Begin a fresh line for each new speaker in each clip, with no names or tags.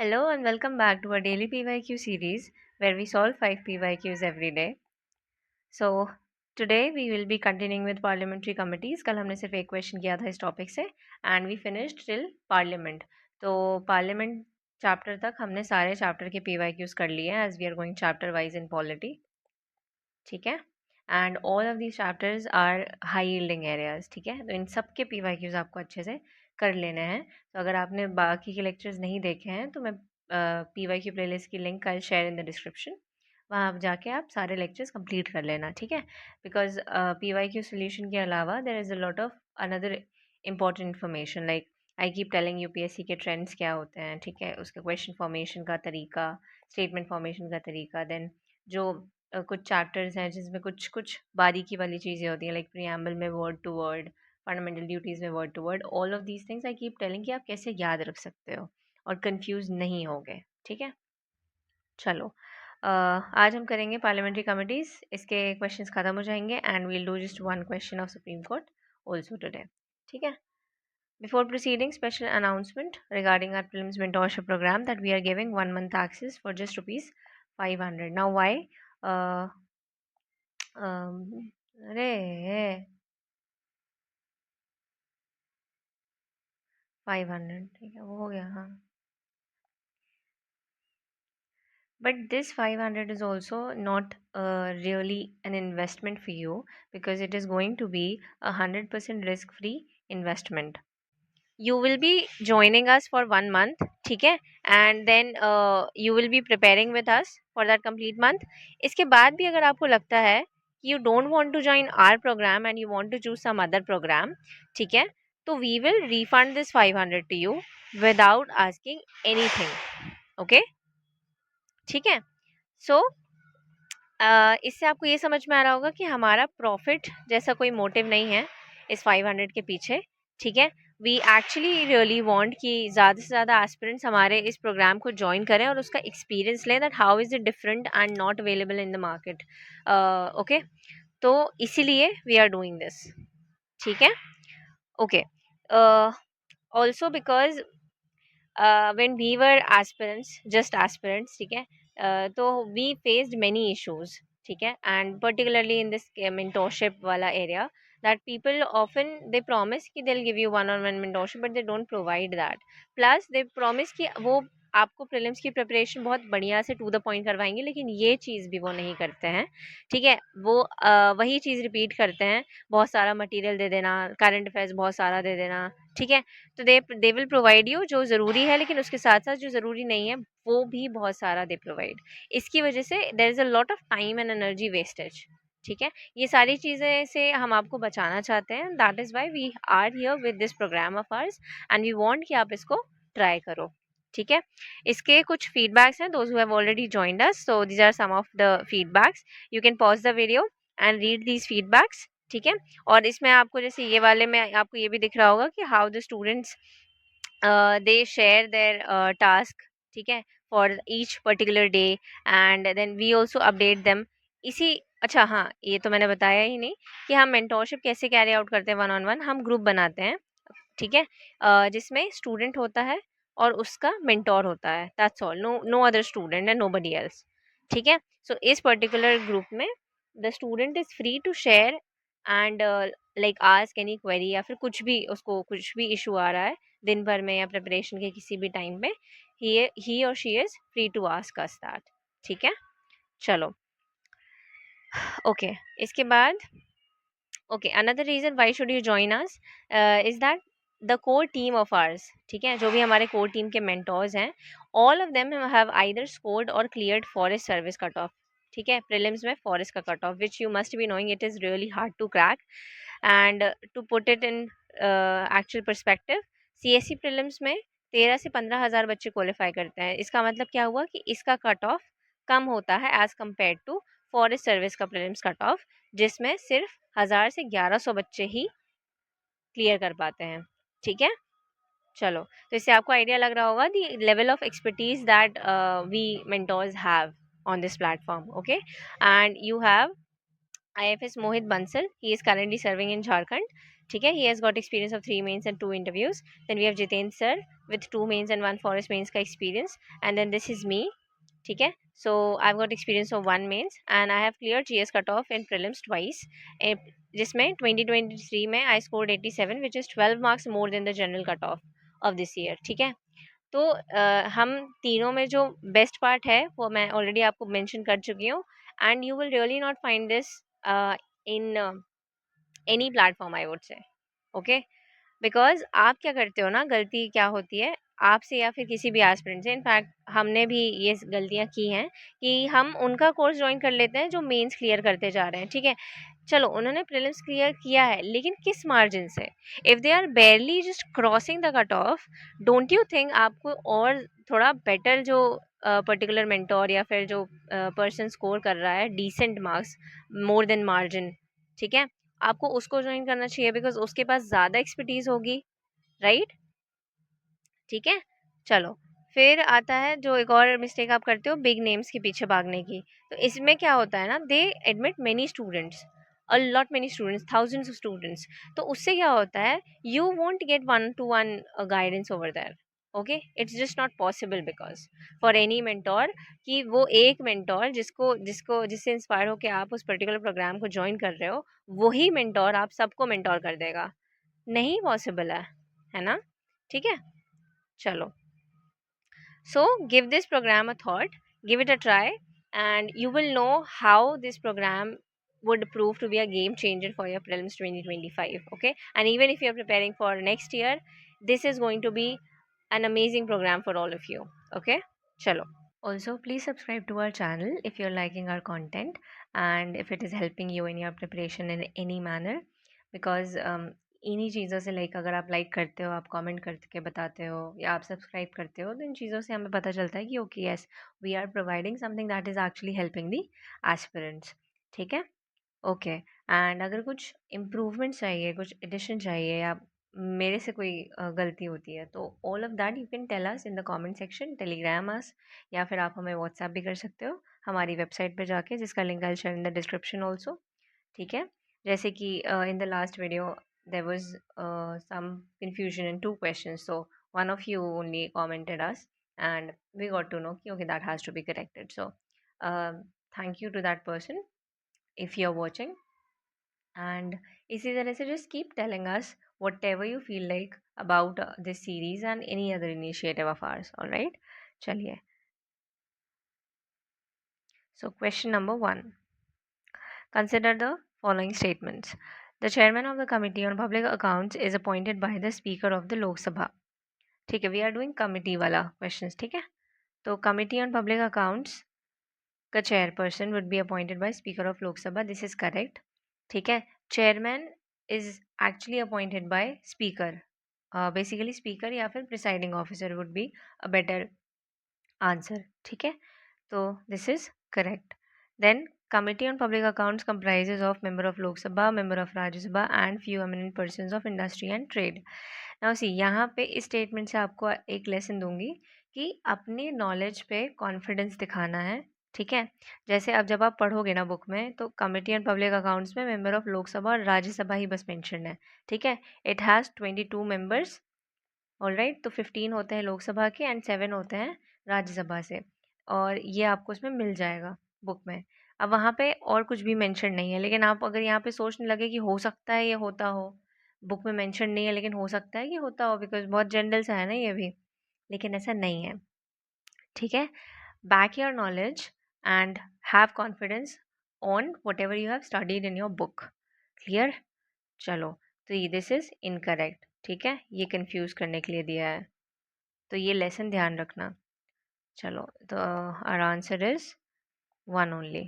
Hello and welcome back to our daily PYQ series where we solve 5 PYQs every day. So today we will be continuing with parliamentary committees. कल हमने सिर्फ एक question किया था इस topic से and we finished till parliament. तो parliament chapter तक हमने सारे चैप्टर के PYQs कर लिए हैं as we are going chapter wise in polity. ठीक है and all of these chapters are high yielding areas. ठीक है, तो इन सब के PYQs आपको अच्छे से कर लेने हैं. तो अगर आपने बाकी के लेक्चर्स नहीं देखे हैं तो मैं PYQ प्लेलिस्ट की link I share in the description. वहाँ आप जाके आप सारे लेक्चर्स कंप्लीट कर लेना. ठीक है, बिकॉज PYQ सोल्यूशन के अलावा there is a lot of another important information like I keep telling UPSC के ट्रेंड्स क्या होते हैं. ठीक है, उसका क्वेश्चन फॉर्मेशन का तरीका, स्टेटमेंट फॉर्मेशन का तरीका, देन जो कुछ चैप्टर्स हैं जिसमें कुछ कुछ बारीकी वाली चीज़ें होती हैं लाइक प्रीएम्बल में word to word, fundamental duties में word to word. All of these things I keep telling कि आप कैसे याद रख सकते हो और कंफ्यूज नहीं होगे. ठीक है, चलो आज हम करेंगे पार्लियामेंट्री कमिटीज़. इसके क्वेश्चंस ख़त्म हो जाएंगे and we'll do just one question of Supreme Court also today. ठीक है, before proceeding, special announcement regarding our prelims mentorship program that we are giving 1 month access for just rupees 500. Now why? Uh, अरे 500 ठीक है, वो हो गया. हाँ, but this 500 is also not really an investment for you because it is going to be 100% risk free investment. You will be joining us for 1 month. ठीक है, and then you will be preparing with us for that complete month. इसके बाद भी अगर आपको लगता है कि you don't want to join our program and you want to choose some other program, ठीक है, तो we will refund this 500 to you without asking anything. Okay, ठीक है. सो इससे आपको ये समझ में आ रहा होगा कि हमारा प्रॉफिट जैसा कोई मोटिव नहीं है इस 500 के पीछे. ठीक है, वी एक्चुअली रियली वांट कि ज़्यादा से ज़्यादा एस्पिरेंट्स हमारे इस प्रोग्राम को ज्वाइन करें और उसका एक्सपीरियंस लें that how is it different and not available in the market. Okay, तो इसीलिए वी आर डूइंग दिस. ठीक है, okay. Also because when we were aspirants, just aspirants, ठीक है, तो we faced many issues. ठीक है, and particularly in this mentorship वाला area that people often they promise कि they'll give you one-on-one mentorship but they don't provide that. Plus they promise कि वो आपको प्रीलिम्स की प्रिपरेशन बहुत बढ़िया से टू द पॉइंट करवाएंगे, लेकिन ये चीज़ भी वो नहीं करते हैं. ठीक है, वो वही चीज़ रिपीट करते हैं, बहुत सारा मटेरियल दे देना, करंट अफेयर्स बहुत सारा दे देना. ठीक है, तो दे विल प्रोवाइड यू जो ज़रूरी है, लेकिन उसके साथ साथ जो ज़रूरी नहीं है वो भी बहुत सारा दे प्रोवाइड. इसकी वजह से there is a lot of time and energy wastage. ठीक है, ये सारी चीज़ें से हम आपको बचाना चाहते हैं. That is why we are here with this programme of ours and we want कि आप इसको ट्राई करो. ठीक है, इसके कुछ फीडबैक्स हैं those who have already joined us. So these are some of the feedbacks. You can pause the video and read these feedbacks. ठीक है, और इसमें आपको जैसे ये वाले में आपको ये भी दिख रहा होगा कि how the students they share their task. ठीक है, for each particular day and then we also update them. इसी अच्छा हाँ, ये तो मैंने बताया ही नहीं कि हम मेंटोरशिप कैसे कैरी आउट करते हैं. 1-on-1 हम ग्रुप बनाते हैं. ठीक है, जिसमें स्टूडेंट होता है और उसका मेंटोर होता है. That's all, no no other student and nobody else. ठीक है, सो इस पर्टिकुलर ग्रुप में the student is free to share and like ask any query, या फिर कुछ भी उसको कुछ भी इशू आ रहा है दिन भर में या प्रिपरेशन के किसी भी टाइम में, ही और she is free to ask us that. ठीक है, चलो ओके. इसके बाद okay, another reason why should you join us is that the core team of ours. ठीक है, जो भी हमारे कोर टीम के मेंटोर्स हैं, all of them have either scored or cleared forest service cut off. ठीक है, प्रीलिम्स में फॉरेस्ट का cut off which you must be knowing it is really hard to crack. And to put it in actual perspective, CSE prelims में 13 से 15 हज़ार बच्चे qualify करते हैं. इसका मतलब क्या हुआ कि इसका कट ऑफ कम होता है as compare to forest service का प्रीलिम्स कट ऑफ, जिसमें सिर्फ 1000 से 1100 बच्चे ही क्लियर कर पाते हैं. ठीक है, चलो, तो इससे आपको आइडिया लग रहा होगा the level of expertise that we mentors have on this platform. Okay, and you have IFS Mohit Bansal. He is currently serving in Jharkhand. ठीक है, he has got experience of 3 mains and 2 interviews. Then we have Jitendra sir with 2 mains and 1 forest mains का experience, and then this is me. ठीक है, so I've got experience of 1 mains and I have cleared GS cutoff in prelims twice, eh, जिसमें 2023 में I scored 87 which is 12 marks more than the general cutoff of this year. ठीक है, तो हम तीनों में जो बेस्ट पार्ट है वो मैं ऑलरेडी आपको मेंशन कर चुकी हूँ, and you will really not find this in any platform I would say. Okay, because आप क्या करते हो ना, गलती क्या होती है आपसे या फिर किसी भी एस्पिरेंट से, इनफैक्ट हमने भी ये गलतियाँ की हैं कि हम उनका कोर्स ज्वाइन कर लेते हैं जो मेंस क्लियर करते जा रहे हैं। ठीक है, चलो उन्होंने प्रीलिम्स क्लियर किया है लेकिन किस मार्जिन से? If they are barely just crossing the cut off, don't you think आपको और थोड़ा बेटर जो पर्टिकुलर मेंटोर या फिर जो पर्सन स्कोर कर रहा है decent marks more than margin, ठीक है, आपको उसको ज्वाइन करना चाहिए बिकॉज उसके पास ज़्यादा एक्सपर्टीज होगी, राइट? ठीक है, चलो फिर आता है जो एक और मिस्टेक आप करते हो, बिग नेम्स के पीछे भागने की। तो इसमें क्या होता है ना, they admit many students, a lot many students, thousands of students. तो उससे क्या होता है, you won't get 1-to-1 guidance over there. Okay, it's just not possible because for any mentor कि वो एक मेंटोर जिसको जिसको जिससे इंस्पायर हो कि आप उस पर्टिकुलर प्रोग्राम को ज्वाइन कर रहे हो, वही मेंटोर आप सबको मेंटोर कर देगा, नहीं पॉसिबल है ना? ठीक है, चलो, so give this program a thought, give it a try, and you will know how this program would prove to be a game changer for your prelims 2025. Okay, and even if you're preparing for next year, this is going to be an amazing program for all of you. Okay, chalo. Also, please subscribe to our channel if you're liking our content and if it is helping you in your preparation in any manner, because इन्हीं चीज़ों से, like अगर आप like करते हो, आप comment करके बताते हो या आप सब्सक्राइब करते हो, तो इन चीज़ों से हमें पता चलता है कि okay yes, we are providing something that is actually helping the aspirants. ठीक है, ओके, एंड अगर कुछ इम्प्रूवमेंट चाहिए, कुछ एडिशन चाहिए, या मेरे से कोई गलती होती है, तो all of that you can tell us in the comment section, telegram us, या फिर आप हमें व्हाट्सएप भी कर सकते हो हमारी वेबसाइट पे जाके, जिसका link I share in the description also. ठीक है, जैसे कि in the last video there was some confusion in 2 questions, so one of you only commented us and we got to know कि okay that has to be corrected, so thank you to that person if you're watching, and इसी तरह से just keep telling us whatever you feel like about this series and any other initiative of ours. All right, चलिए, so question number 1, consider the following statements. The chairman of the committee on public accounts is appointed by the speaker of the Lok Sabha. ठीक है, we are doing committee वाला questions. ठीक है, तो committee on public accounts का chairperson would be appointed by speaker of Lok Sabha. This is correct. ठीक है, chairman is actually appointed by speaker. Basically speaker या फिर presiding officer would be a better answer. ठीक है, so this is correct. Then committee on public accounts comprises of member of Lok Sabha, member of Rajya Sabha and few eminent persons of industry and trade. Now see, यहाँ पे इस statement से आपको एक lesson दूंगी कि अपने knowledge पे कॉन्फिडेंस दिखाना है। ठीक है, जैसे अब जब आप पढ़ोगे ना बुक में, तो कमिटी ऑन पब्लिक अकाउंट्स में मेंबर ऑफ लोकसभा और राज्यसभा ही बस मेंशन है। ठीक है, it has 22 members, all right, तो 15 होते हैं लोकसभा के एंड 7 होते हैं राज्यसभा से, और ये आपको उसमें मिल जाएगा बुक में। अब वहाँ पे और कुछ भी मेंशन नहीं है, लेकिन आप अगर यहाँ पे सोचने लगे कि हो सकता है ये होता हो, बुक में मेंशन नहीं है लेकिन हो सकता है कि होता हो, बिकॉज बहुत जनरल सा है ना ये भी, लेकिन ऐसा नहीं है। ठीक है, back your knowledge and have confidence on whatever you have studied in your book. Clear? चलो, तो ये दिस इज इनकरेक्ट। ठीक है, ये कंफ्यूज करने के लिए दिया है, तो ये लेसन ध्यान रखना। चलो, तो our answer is 1 only.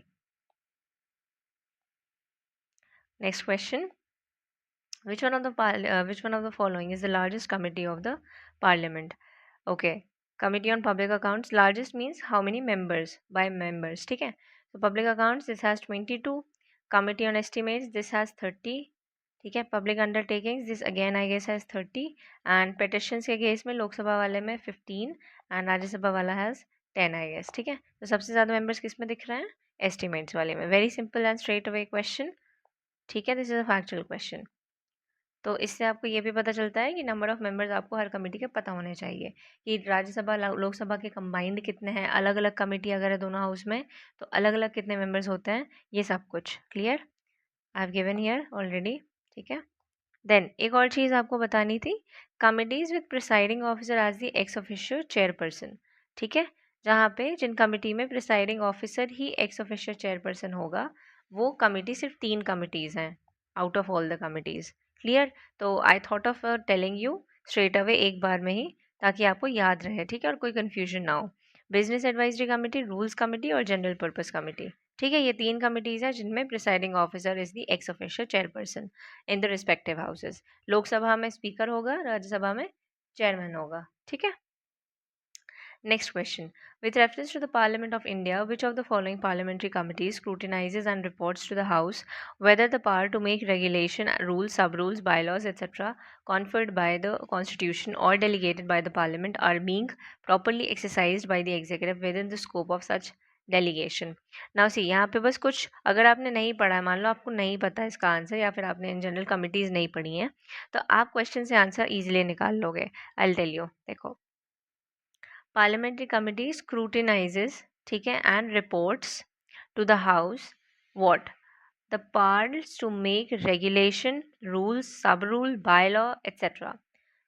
Next question. Which one of the following is the largest committee of the parliament? Okay, committee on public accounts, largest means how many members, by members. ठीक है, so public accounts this has 22, committee on estimates this has 30, ठीक है, public undertakings this again I guess has 30, and petitions के case में लोकसभा वाले में 15 and Rajya Sabha वाला has 10 I guess. ठीक है, तो सबसे ज़्यादा members किस में दिख रहे हैं? estimates वाले में. Very simple and straight away question. ठीक है, this is a factual question. तो इससे आपको ये भी पता चलता है कि नंबर ऑफ मेंबर्स आपको हर कमेटी के पता होने चाहिए कि राज्यसभा लोकसभा के कंबाइंड कितने हैं, अलग अलग कमेटी अगर है दोनों हाउस में तो अलग अलग कितने मेंबर्स होते हैं, ये सब कुछ clear I have given here already. ठीक है, देन एक और चीज़ आपको बतानी थी, committees with presiding officer as the ex officio chairperson. ठीक है, जहाँ पे जिन कमिटी में प्रिसाइडिंग ऑफिसर ही एक्स ऑफिशियो चेयरपर्सन होगा, वो कमिटी सिर्फ 3 कमिटीज़ हैं out of all the committees. Clear, तो I thought of telling you straight away एक बार में ही, ताकि आपको याद रहे। ठीक है, और कोई कन्फ्यूजन ना हो। Business advisory committee, rules committee और जनरल पर्पस कमेटी। ठीक है, ये 3 कमिटीज़ हैं जिनमें presiding officer is the ex officio chairperson in the respective houses. Lok Sabha में स्पीकर होगा, राज्यसभा में चेयरमैन होगा। ठीक है, next question. With reference to the Parliament of India, which of the following parliamentary committees scrutinizes and reports to the House whether the power to make regulation, rules, sub-rules, bylaws, etc. conferred by the Constitution or delegated by the Parliament are being properly exercised by the executive within the scope of such delegation. Now see, यहाँ पे बस कुछ अगर आपने नहीं पढ़ा है, मान लो आपको नहीं पता है इसका आंसर, या फिर आपने इन जनरल कमिटीज़ नहीं पढ़ी हैं, तो आप क्वेश्चन से आंसर इजीली निकाल लोगे। आई टेल यू, देखो, parliamentary committee scrutinizes, ठीक है, and reports to the house what the powers to make regulation, rules, sub rule, bylaw, etc.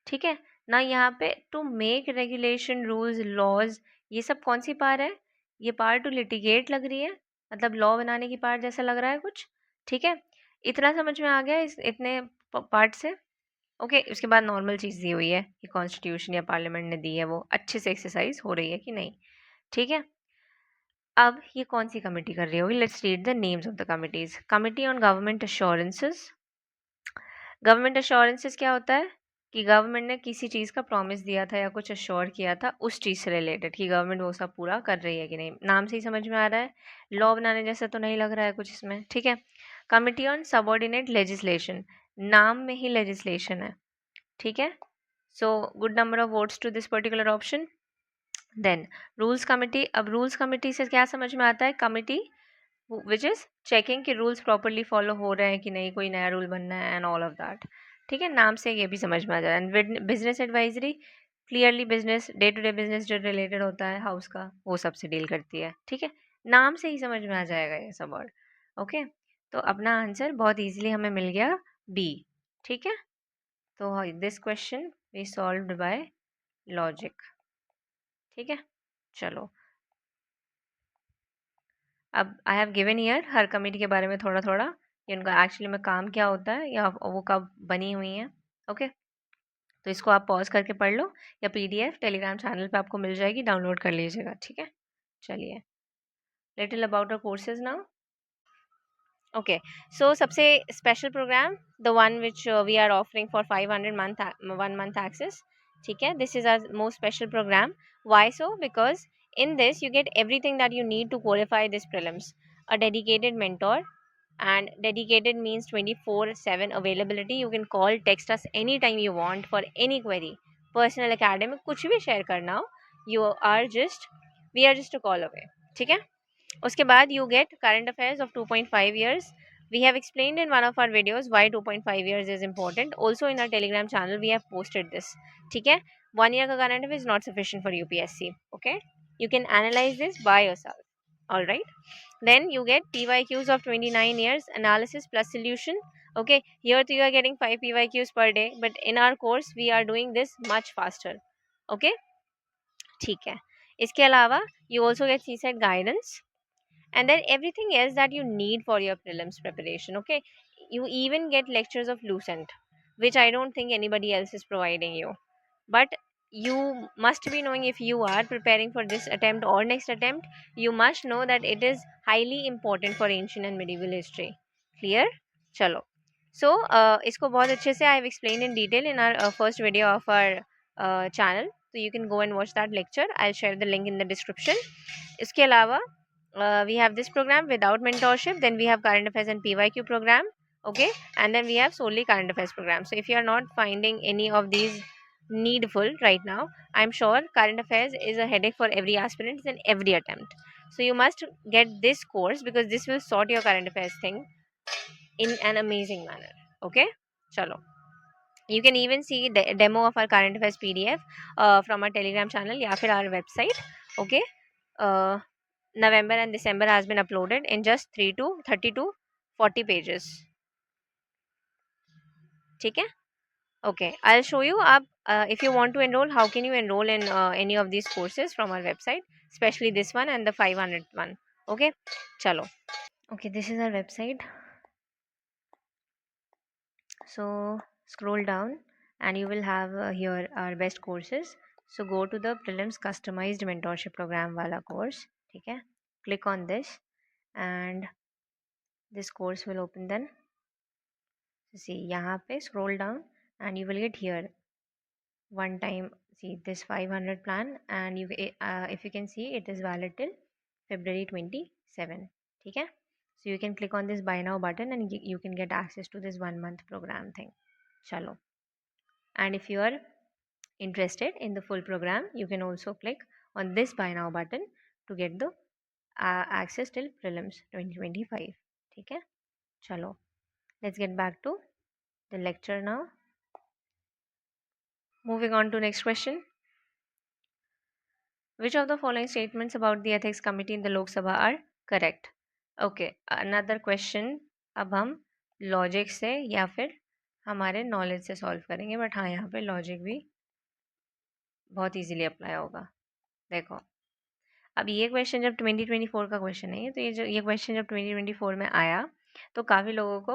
ठीक है ना, यहाँ पे to make regulation, rules, laws, ये सब कौन सी पार है? ये पार टू लिटिगेट लग रही है, मतलब लॉ बनाने की पार जैसा लग रहा है कुछ। ठीक है, इतना समझ में आ गया इस इतने पार्ट से। ओके, उसके बाद नॉर्मल चीज़ दी हुई है कि कॉन्स्टिट्यूशन या पार्लियामेंट ने दी है, वो अच्छे से एक्सरसाइज हो रही है कि नहीं। ठीक है, अब ये कौन सी कमेटी कर रही होगी? Let's read the names of the committees. Committee on government assurances. Government assurances क्या होता है कि गवर्नमेंट ने किसी चीज़ का प्रॉमिस दिया था या कुछ अश्योर किया था उस चीज़ से रिलेटेड, कि गवर्नमेंट वो सब पूरा कर रही है कि नहीं। नाम से ही समझ में आ रहा है, लॉ बनाने जैसा तो नहीं लग रहा है कुछ इसमें। ठीक है, कमिटी ऑन सबऑर्डिनेट लेजिस्लेशन, नाम में ही लेजिस्लेशन है। ठीक है, so good number of votes to this particular option. Then rules committee, अब rules committee से क्या समझ में आता है? कमिटी विच इज चेकिंग कि रूल्स प्रॉपरली फॉलो हो रहे हैं कि नहीं, कोई नया रूल बनना है एंड ऑल ऑफ दैट। ठीक है, नाम से ये भी समझ में आ जा रहा है। And business advisory, clearly business, day to day business जो रिलेटेड होता है हाउस का, वो सबसे डील करती है। ठीक है, नाम से ही समझ में आ जाएगा ये सब वर्ड। ओके, तो अपना आंसर बहुत इजीली हमें मिल गया, बी। ठीक है, तो this question we solved by logic. ठीक है, चलो, अब I have given year her committee के बारे में थोड़ा थोड़ा, कि उनका एक्चुअली में काम क्या होता है या वो कब बनी हुई हैं। ओके, तो इसको आप पॉज करके पढ़ लो, या पीडीएफ टेलीग्राम चैनल पे आपको मिल जाएगी, डाउनलोड कर लीजिएगा। ठीक है, चलिए, little about our courses now. Okay, so सबसे special program, the one which we are offering for 500 month 1 month access. ठीक है, this is our most special program. Why so? Because in this you get everything that you need to qualify this prelims. A dedicated mentor, and dedicated means 24/7 availability. You can call, text us anytime you want for any query. Personal academic, कुछ भी share करना हो, you are just, we are just a call away. ठीक है, उसके बाद you get current affairs of 2.5 years. We have explained in one of our videos why 2.5 years is important. Also in our telegram channel we have posted this. ठीक है, 1 year का current affair is not sufficient for UPSC. Okay, you can analyze this by yourself. All right, then you get PYQs of 29 years, analysis plus solution. Okay, here you are getting 5 PYQs per day, but in our course we are doing this much faster. Okay, ठीक है, इसके अलावा you also get CSET guidance, and then everything else that you need for your prelims preparation. Okay, you even get lectures of Lucent, which I don't think anybody else is providing you, but you must be knowing, if you are preparing for this attempt or next attempt, you must know that it is highly important for ancient and medieval history. Clear? Chalo, so isko bahut अच्छे से I have explained in detail in our first video of our channel, so you can go and watch that lecture. I'll share the link in the description. इसके अलावा we have this program without mentorship, then we have current affairs and PYQ program. Okay, and then we have solely current affairs program. So if you are not finding any of these needful right now, I'm sure current affairs is a headache for every aspirant in every attempt. So you must get this course, because this will sort your current affairs thing in an amazing manner. Okay, chalo, You can even see demo of our current affairs PDF from our Telegram channel या फिर our website. Okay. uh, November and December has been uploaded in just 3 to 30 to 40 pages. ठीक है. Okay, I'll show you up. If you want to enroll, how can you enroll in any of these courses from our website, especially this one and the 500 one. Okay, chalo. Okay, this is our website. So scroll down and you will have here our best courses. So go to the prelims customized mentorship program wala course. Okay, click on this and this course will open then. So see, यहाँ पे scroll down and you will get here one time. See this 500 plan and you if you can see it is valid till February 27. ठीक है. So you can click on this buy now button and you can get access to this 1 month program thing. Chalo. And if you are interested in the full program, you can also click on this buy now button to get the access till prelims 2025. ठीक है. Chalo. Let's get back to the lecture now. Moving on to next question. Which of the following statements about the ethics committee in the Lok Sabha are correct? Okay, another question. अब हम logic से या फिर हमारे knowledge से solve करेंगे, but हाँ यहाँ पे लॉजिक भी बहुत इजीली अप्लाई होगा. देखो, अब ये क्वेश्चन जब 2024 का क्वेश्चन है, तो ये क्वेश्चन जब 2024 में आया तो काफ़ी लोगों को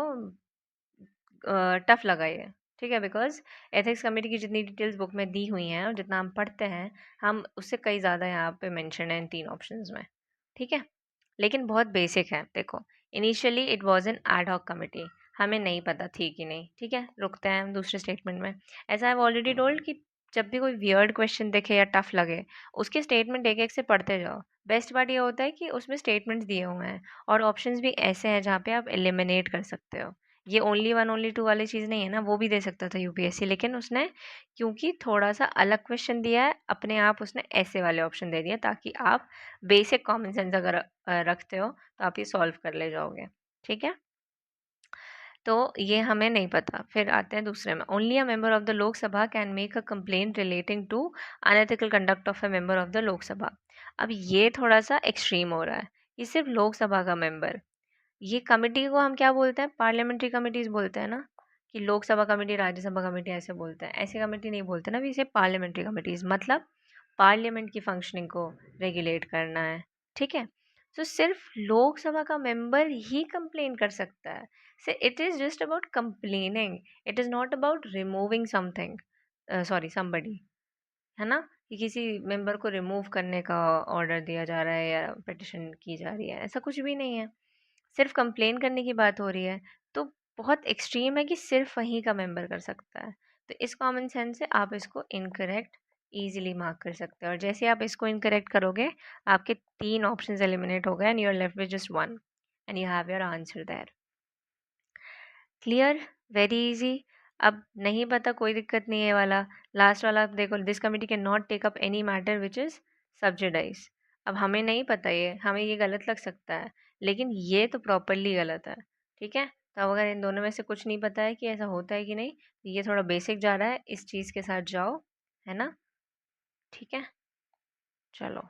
टफ लगा ये. ठीक है, बिकॉज एथिक्स कमेटी की जितनी डिटेल्स बुक में दी हुई हैं और जितना हम पढ़ते हैं, हम उससे कई ज़्यादा यहाँ पे मेंशन है इन 3 ऑप्शंस में. ठीक है, लेकिन बहुत बेसिक है. देखो, initially it was an ad hoc committee, हमें नहीं पता थी कि नहीं. ठीक है, रुकते हैं हम दूसरे स्टेटमेंट में. ऐसा आई ऑलरेडी टोल्ड कि जब भी कोई वियर्ड क्वेश्चन दिखे या टफ लगे, उसके स्टेटमेंट एक एक से पढ़ते जाओ. बेस्ट पार्ट ये होता है कि उसमें स्टेटमेंट्स दिए हुए हैं और ऑप्शंस भी ऐसे हैं जहाँ पे आप एलिमिनेट कर सकते हो. ये ओनली वन ओनली टू वाली चीज़ नहीं है ना, वो भी दे सकता था यूपीएससी, लेकिन उसने क्योंकि थोड़ा सा अलग क्वेश्चन दिया है, अपने आप उसने ऐसे वाले ऑप्शन दे दिए ताकि आप बेसिक कॉमन सेंस अगर रखते हो तो आप ये सॉल्व कर ले जाओगे. ठीक है, तो ये हमें नहीं पता. फिर आते हैं दूसरे में. Only a member of the Lok Sabha can make a complaint relating to unethical conduct of a member of the Lok Sabha. अब ये थोड़ा सा एक्सट्रीम हो रहा है. ये सिर्फ लोकसभा का मेंबर, ये कमिटी को हम क्या बोलते हैं, पार्लियामेंट्री कमिटीज बोलते हैं ना, कि लोकसभा कमेटी राज्यसभा कमेटी ऐसे बोलते हैं. ऐसे कमेटी नहीं बोलते ना, भी इसे पार्लियामेंट्री कमिटीज, मतलब पार्लियामेंट की फंक्शनिंग को रेगुलेट करना है. ठीक है, तो सिर्फ लोकसभा का मेंबर ही कंप्लेन कर सकता है. से it is just about complaining, it is not about removing something, sorry somebody, है ना, कि किसी मेंबर को रिमूव करने का ऑर्डर दिया जा रहा है या पिटिशन की जा रही है. ऐसा कुछ भी नहीं है, सिर्फ कंप्लेन करने की बात हो रही है. तो बहुत एक्सट्रीम है कि सिर्फ वहीं का मेंबर कर सकता है. तो इस कॉमन सेंस से आप इसको इनकरेक्ट इजीली मार्क कर सकते हो. और जैसे आप इसको इनकरेक्ट करोगे, आपके 3 ऑप्शंस एलिमिनेट हो गए and you are left with just one and you have your answer there. Clear, very easy. अब नहीं पता, कोई दिक्कत नहीं है वाला. लास्ट वाला आप देखो, this committee can not take up any matter which is subsidise. अब हमें नहीं पता, ये हमें ये गलत लग सकता है, लेकिन ये तो प्रॉपरली गलत है. ठीक है, तो अब अगर इन दोनों में से कुछ नहीं पता है कि ऐसा होता है कि नहीं, तो ये थोड़ा बेसिक जा रहा है, इस चीज़ के साथ जाओ, है ना. ठीक है, चलो.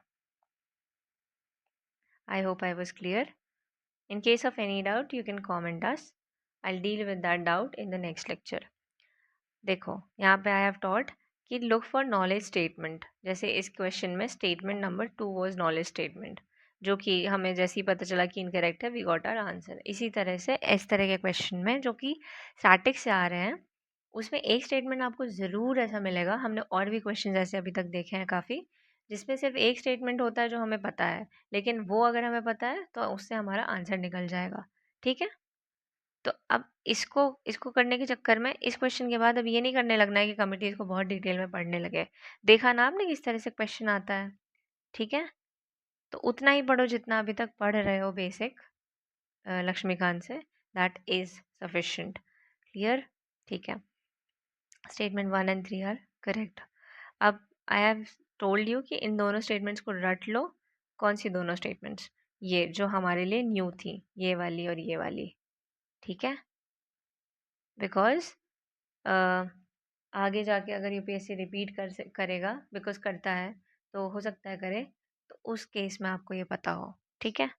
I hope I was clear. In case of any doubt, you can comment us. I'll deal with that doubt in the next lecture. देखो, यहाँ पे आई हैव टॉट कि लुक फॉर नॉलेज स्टेटमेंट. जैसे इस क्वेश्चन में statement number 2 was knowledge statement, जो कि हमें जैसे ही पता चला कि इनकरेक्ट है, वी गॉट आवर आंसर. इसी तरह से इस तरह के क्वेश्चन में जो कि स्टैटिक से आ रहे हैं, उसमें एक स्टेटमेंट आपको ज़रूर ऐसा मिलेगा. हमने और भी क्वेश्चन ऐसे अभी तक देखे हैं काफ़ी, जिसमें सिर्फ एक स्टेटमेंट होता है जो हमें पता है, लेकिन वो अगर हमें पता है तो उससे हमारा आंसर निकल जाएगा. ठीक है, तो अब इसको इसको करने के चक्कर में इस क्वेश्चन के बाद अब ये नहीं करने लगना है कि कमिटी इसको बहुत डिटेल में पढ़ने लगे. देखा ना आपने किस तरह से क्वेश्चन आता है. ठीक है, तो उतना ही पढ़ो जितना अभी तक पढ़ रहे हो बेसिक लक्ष्मीकांत से, दैट इज सफिशिएंट. क्लियर. ठीक है, स्टेटमेंट 1 and 3 आर करेक्ट. अब आई हैव टोल्ड यू कि इन दोनों स्टेटमेंट्स को रट लो. कौन सी दोनों स्टेटमेंट्स? ये जो हमारे लिए न्यू थी, ये वाली और ये वाली. ठीक है, बिकॉज आगे जाके अगर यूपीएससी रिपीट करेगा, बिकॉज करता है, तो हो सकता है करे, तो उस केस में आपको ये पता हो। ठीक है।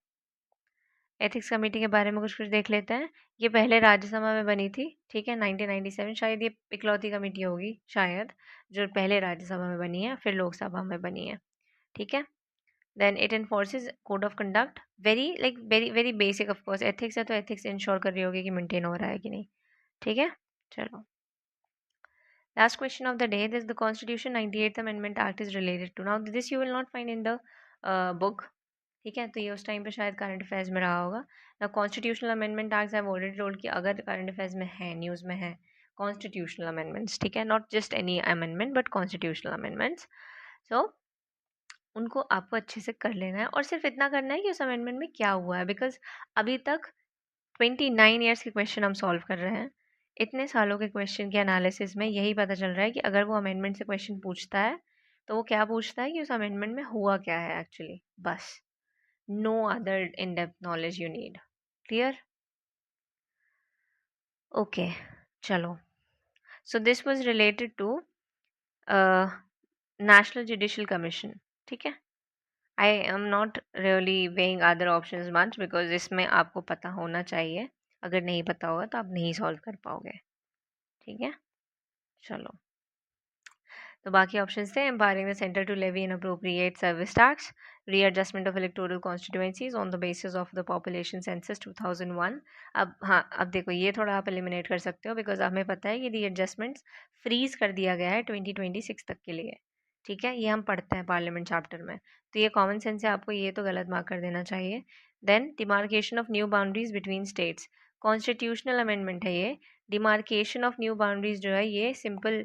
एथिक्स कमेटी के बारे में कुछ कुछ देख लेते हैं। ये पहले राज्यसभा में बनी थी, ठीक है, 1997 शायद, ये इकलौती कमेटी होगी शायद जो पहले राज्यसभा में बनी है, फिर लोकसभा में बनी है। ठीक है। Then it enforces code of conduct, very very basic, of course ethics है तो एथिक्स इंश्योर कर रही होगी कि मेंटेन हो रहा है कि नहीं। ठीक है। चलो, last question of the day, this the Constitution 98th Amendment Act is related to. Now this you will not find in the book. ठीक है, तो ये उस टाइम पे शायद करंट अफेयर्स में रहा होगा। ना constitutional amendment act I already told कि अगर करंट अफेयर्स में है, न्यूज़ में है, कॉन्स्टिट्यूशनल अमेंडमेंट्स, ठीक है, not just any amendment but constitutional amendments. So उनको आपको अच्छे से कर लेना है, और सिर्फ इतना करना है कि उस अमेंडमेंट में क्या हुआ है, बिकॉज अभी तक 29 ईयर्स के क्वेश्चन हम सॉल्व कर रहे हैं। इतने सालों के क्वेश्चन के एनालिसिस में यही पता चल रहा है कि अगर वो अमेंडमेंट से क्वेश्चन पूछता है, तो वो क्या पूछता है कि उस अमेंडमेंट में हुआ क्या है एक्चुअली, बस। No other in depth knowledge you need. Clear? Okay, चलो। So this was related to national judicial commission. ठीक है। I am not really weighing other options much, because इसमें आपको पता होना चाहिए। अगर नहीं पता होगा तो आप नहीं सॉल्व कर पाओगे। ठीक है। चलो, तो बाकी ऑप्शन थे empowering the centre to levy and appropriate service tax, readjustment of electoral constituencies on the basis of the population census 2001। अब हाँ, अब देखो ये थोड़ा आप एलिमिनेट कर सकते हो, बिकॉज हमें पता है कि रीएडजस्टमेंट्स फ्रीज कर दिया गया है 2026 तक के लिए। ठीक है, ये हम पढ़ते हैं पार्लियामेंट चैप्टर में, तो ये कॉमन सेंस है, आपको ये तो गलत मार्क कर देना चाहिए। Then demarcation of new boundaries between states, constitutional amendment है ये। डिमार्केशन ऑफ न्यू बाउंड्रीज जो है ये सिंपल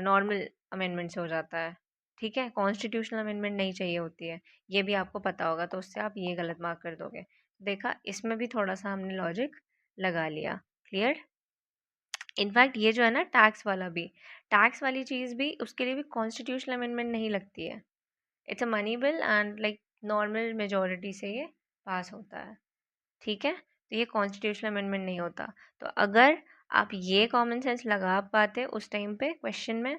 नॉर्मल अमेंडमेंट से हो जाता है। ठीक है, कॉन्स्टिट्यूशनल अमेंडमेंट नहीं चाहिए होती है, ये भी आपको पता होगा, तो उससे आप ये गलत मार्क कर दोगे। देखा, इसमें भी थोड़ा सा हमने लॉजिक लगा लिया। क्लियर? इनफैक्ट ये जो है ना टैक्स वाला भी, टैक्स वाली चीज़ भी, उसके लिए भी कॉन्स्टिट्यूशनल अमेंडमेंट नहीं लगती है। It's a money bill and like normal majority से ये पास होता है। ठीक है, तो ये कॉन्स्टिट्यूशनल अमेंडमेंट नहीं होता। तो अगर आप ये कॉमन सेंस लगा पाते उस टाइम पे क्वेश्चन में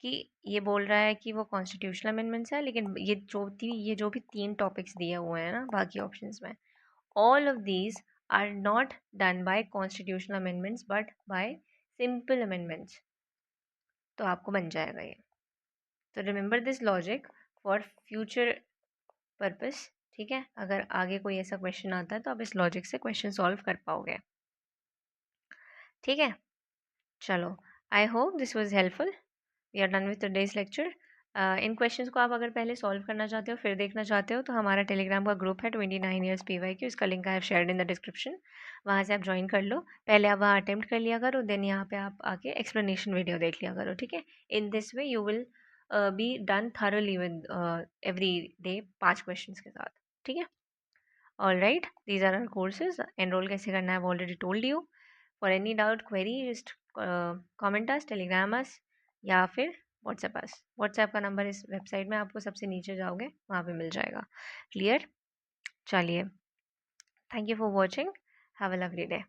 कि ये बोल रहा है कि वो कॉन्स्टिट्यूशनल अमेंडमेंट्स है, लेकिन ये जो भी 3 टॉपिक्स दिए हुए हैं ना बाकी ऑप्शंस में, all of these are not done by constitutional amendments but by simple amendments, तो आपको बन जाएगा ये। तो remember this logic for future purpose. ठीक है, अगर आगे कोई ऐसा क्वेश्चन आता है तो आप इस लॉजिक से क्वेश्चन सॉल्व कर पाओगे। ठीक है, चलो, I hope this was helpful. We are done with today's lecture. इन क्वेश्चंस को आप अगर पहले सॉल्व करना चाहते हो, फिर देखना चाहते हो, तो हमारा टेलीग्राम का ग्रुप है 29 ईयर्स PYQ, इसका link I have shared in the description. वहाँ से आप ज्वाइन कर लो, पहले आप वहाँ अटेम्प्ट कर लिया करो, देन यहाँ पे आप आके एक्सप्लेनेशन वीडियो देख लिया करो। ठीक है, in this way you will be done thoroughly with every day 5 question के साथ। ठीक है, all right, these are our courses. Enrol कैसे करना है already told you. For any doubt query just comment us, telegram us, या फिर WhatsApp us. WhatsApp का नंबर इस वेबसाइट में आपको सबसे नीचे जाओगे वहाँ पे मिल जाएगा। क्लियर? चलिए, thank you for watching, have a lovely day.